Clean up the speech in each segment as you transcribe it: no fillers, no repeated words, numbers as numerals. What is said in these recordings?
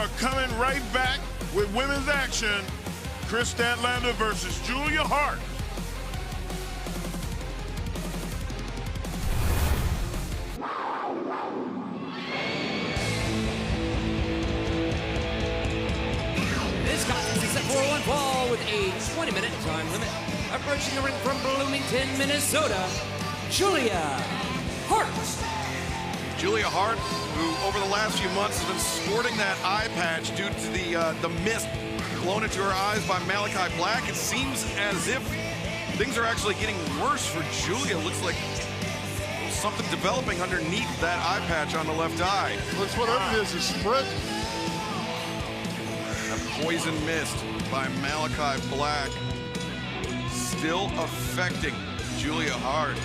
are coming right back with women's action. Kris Statlander versus Julia Hart. This contest is set for one fall with a 20-minute time limit. Approaching the ring from Bloomington, Minnesota, Julia Hart. Julia Hart, who over the last few months has been sporting that eye patch due to the mist blown into her eyes by Malachi Black. It seems as if things are actually getting worse for Julia. Looks like something developing underneath that eye patch on the left eye. Looks whatever it is spread. That poison mist by Malachi Black still affecting Julia Hart.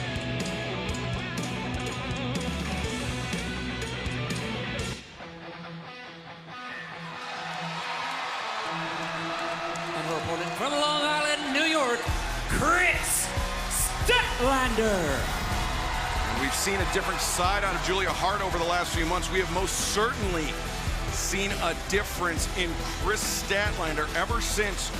And her opponent from Long Island, New York, Kris Statlander. And we've seen a different side out of Julia Hart over the last few months. We have most certainly seen a difference in Kris Statlander ever since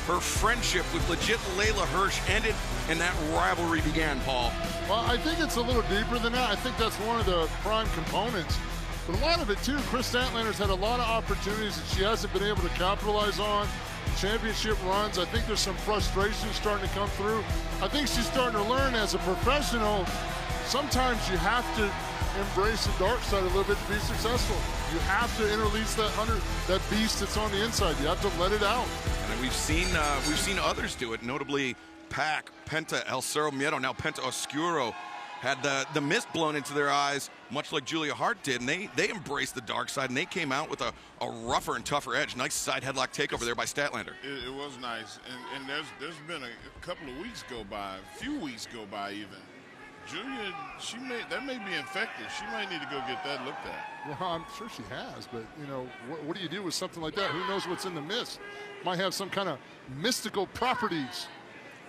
her friendship with legit Layla Hirsch ended and that rivalry began, Paul. Well, I think it's a little deeper than that. I think that's one of the prime components. But a lot of it, too, Kris Statlander's had a lot of opportunities that she hasn't been able to capitalize on. Championship runs. I think there's some frustration starting to come through. I think she's starting to learn as a professional, sometimes you have to embrace the dark side a little bit to be successful. You have to interlease that beast that's on the inside. You have to let it out. And we've seen others do it, notably Pac, Penta, El Cerro Miedo, now Penta Oscuro, had the mist blown into their eyes, much like Julia Hart did, and they embraced the dark side, and they came out with a rougher and tougher edge. Nice side headlock takeover there by Statlander. It was nice, and there's been a couple of weeks go by, a few weeks go by even. Julia, that may be infected. She might need to go get that looked at. Well, I'm sure she has, but, you know, what do you do with something like that? Who knows what's in the mist? Might have some kind of mystical properties.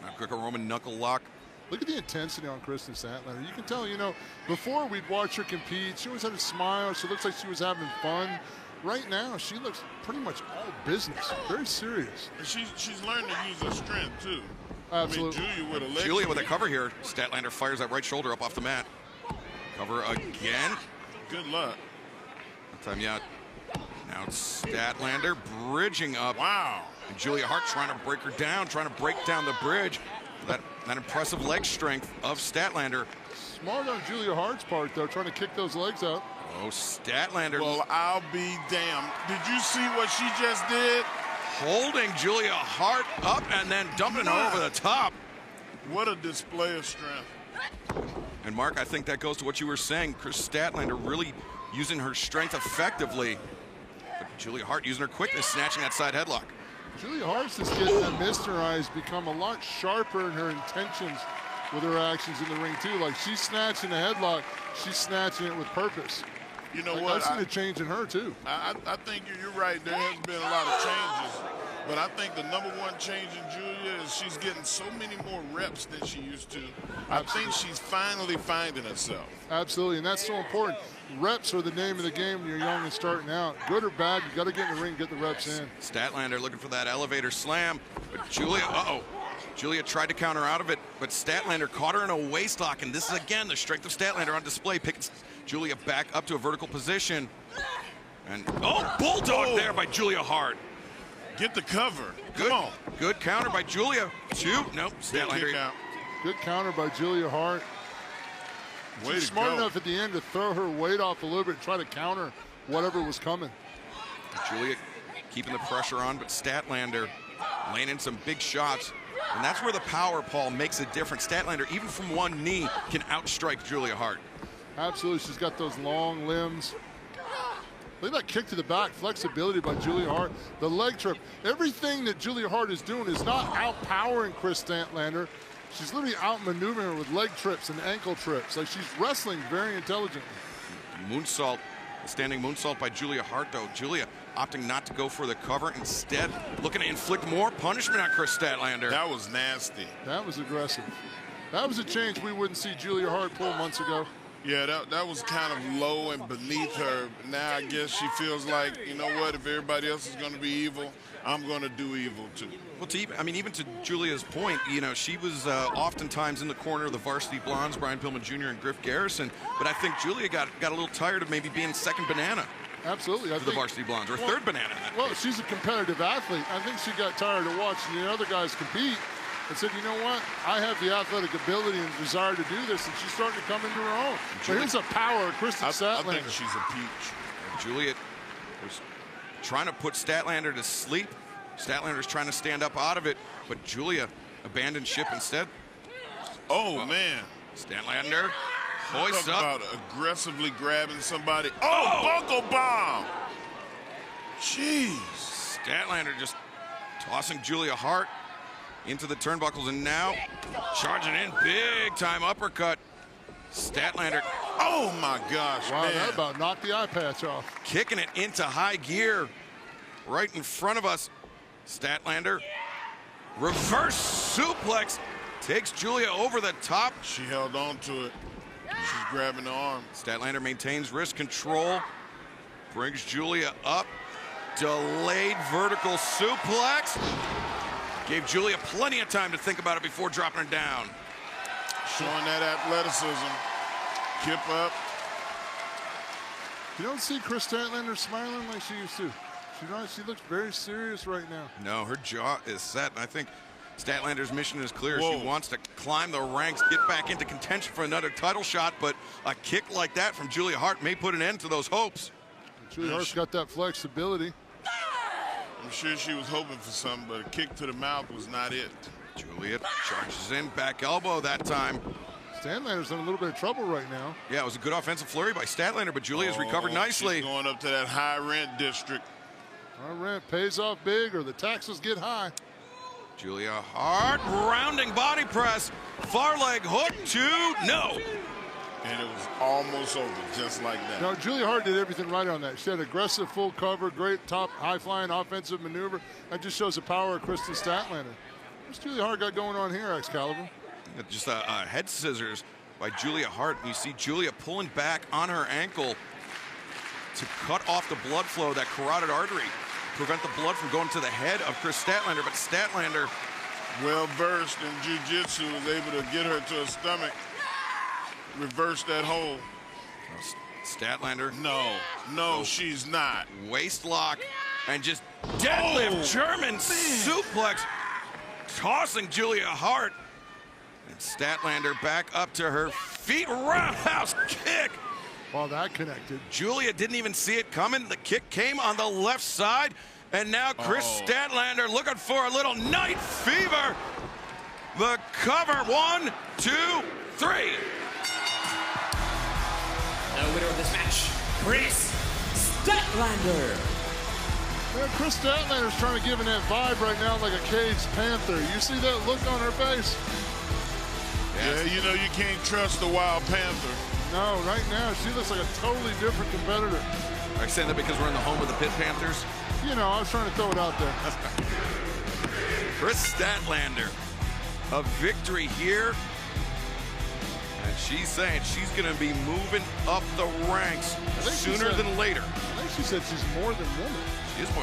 Now Greco-Roman knuckle lock. Look at the intensity on Kris Statlander. You can tell, you know, before we'd watch her compete, she always had a smile. She looks like she was having fun. Right now, she looks pretty much all business, very serious. And she's learned to use her strength, too. Absolutely. I mean, Julia with a cover here. Statlander fires that right shoulder up off the mat. Cover again. Good luck. That time, yeah. Now it's Statlander bridging up. Wow. And Julia Hart trying to break her down, trying to break down the bridge. That impressive leg strength of Statlander. Smart on Julia Hart's part, though, trying to kick those legs out. Oh, Statlander. Well, I'll be damned. Did you see what she just did? Holding Julia Hart up and then dumping her over the top. What a display of strength. And Mark, I think that goes to what you were saying. Kris Statlander really using her strength effectively. But Julia Hart using her quickness, snatching that side headlock. Julia Hart's just getting that mist in her eyes, become a lot sharper in her intentions with her actions in the ring, too. Like, she's snatching a headlock, she's snatching it with purpose. You know like, what? I've seen a change in her, too. I think you're right. There has been a lot of changes. But I think the number one change in Julia is she's getting so many more reps than she used to. I think she's finally finding herself. Absolutely, and that's so important. Reps are the name of the game when you're young and starting out. Good or bad, you got to get in the ring, get the reps in. Statlander looking for that elevator slam, but Julia, Julia tried to counter out of it, but Statlander caught her in a waist lock, and this is again the strength of Statlander on display, picking Julia back up to a vertical position. And bulldog there by Julia Hart. Get the cover. Good, Come on. Good counter by Julia. Nope, Statlander. Good counter by Julia Hart. She's smart enough at the end to throw her weight off a little bit, try to counter whatever was coming. Julia keeping the pressure on, but Statlander laying in some big shots. And that's where the power, Paul, makes a difference. Statlander, even from one knee, can outstrike Julia Hart. Absolutely, she's got those long limbs. Look at that kick to the back, flexibility by Julia Hart. The leg trip, everything that Julia Hart is doing is not outpowering Kris Statlander. She's literally outmaneuvering her with leg trips and ankle trips. Like, she's wrestling very intelligently. Moonsault, standing moonsault by Julia Hart, though. Julia opting not to go for the cover, instead looking to inflict more punishment on Kris Statlander. That was nasty. That was aggressive. That was a change we wouldn't see Julia Hart pull months ago. Yeah, that was kind of low and beneath her. Now I guess she feels like, you know what, if everybody else is going to be evil, I'm going to do evil too. Well, even to Julia's point, you know, she was oftentimes in the corner of the varsity blondes, Brian Pillman Jr. and Griff Garrison, but I think Julia got a little tired of maybe being second banana. Absolutely. To the varsity blondes, or third banana. Well, she's a competitive athlete. I think she got tired of watching the other guys compete and said, you know what, I have the athletic ability and desire to do this, and she's starting to come into her own. But here's the power of Kris Statlander. I think she's a peach. Julia was trying to put Statlander to sleep. Statlander's trying to stand up out of it, but Julia abandoned ship instead. Oh, man. Statlander hoists Talk up. about aggressively grabbing somebody. Oh, buckle bomb. Jeez. Statlander just tossing Julia Hart into the turnbuckles, and now charging in, big time uppercut. Statlander. Oh my gosh, wow, man. that about knocked the eye patch off. Kicking it into high gear right in front of us. Statlander, reverse suplex, takes Julia over the top. She held on to it. She's grabbing the arm. Statlander maintains wrist control, brings Julia up. Delayed vertical suplex. Gave Julia plenty of time to think about it before dropping her down. Showing that athleticism. Kip up. You don't see Kris Statlander smiling like she used to. She looks very serious right now. No, her jaw is set. I think Statlander's mission is clear. Whoa. She wants to climb the ranks, get back into contention for another title shot, but a kick like that from Julia Hart may put an end to those hopes. Julia Hart's got that flexibility. I'm sure she was hoping for something, but a kick to the mouth was not it. Julia charges in, back elbow that time. Statlander's in a little bit of trouble right now. Yeah, it was a good offensive flurry by Statlander, but Julia's recovered nicely. She's going up to that high rent district. Our rent pays off big or the taxes get high. Julia Hart, rounding body press, far leg hook, 2, no. And it was almost over, just like that. Now, Julia Hart did everything right on that. She had aggressive full cover, great top high-flying offensive maneuver. That just shows the power of Kris Statlander. What's Julia Hart got going on here, Excalibur? Just a head scissors by Julia Hart. And you see Julia pulling back on her ankle to cut off the blood flow, that carotid artery, prevent the blood from going to the head of Kris Statlander. But Statlander, well versed in jiu-jitsu, was able to get her to her stomach, reverse that hold. Statlander. No, she's not. Waist lock and just deadlift German suplex, tossing Julia Hart. And Statlander back up to her feet, roundhouse kick. Well, that connected. Julia didn't even see it coming. The kick came on the left side, and now Kris Statlander looking for a little night fever. The cover, 1, 2, 3. The winner of this match, Kris Statlander. Man, Kris Statlander's trying to give him that vibe right now like a caged panther. You see that look on her face? Yeah, you know you can't trust the wild panther. No, right now she looks like a totally different competitor. Are you saying that because we're in the home of the Pit Panthers? You know, I was trying to throw it out there. Kris Statlander, a victory here. And she's saying she's going to be moving up the ranks sooner than later. I think she said she's more than woman. She is more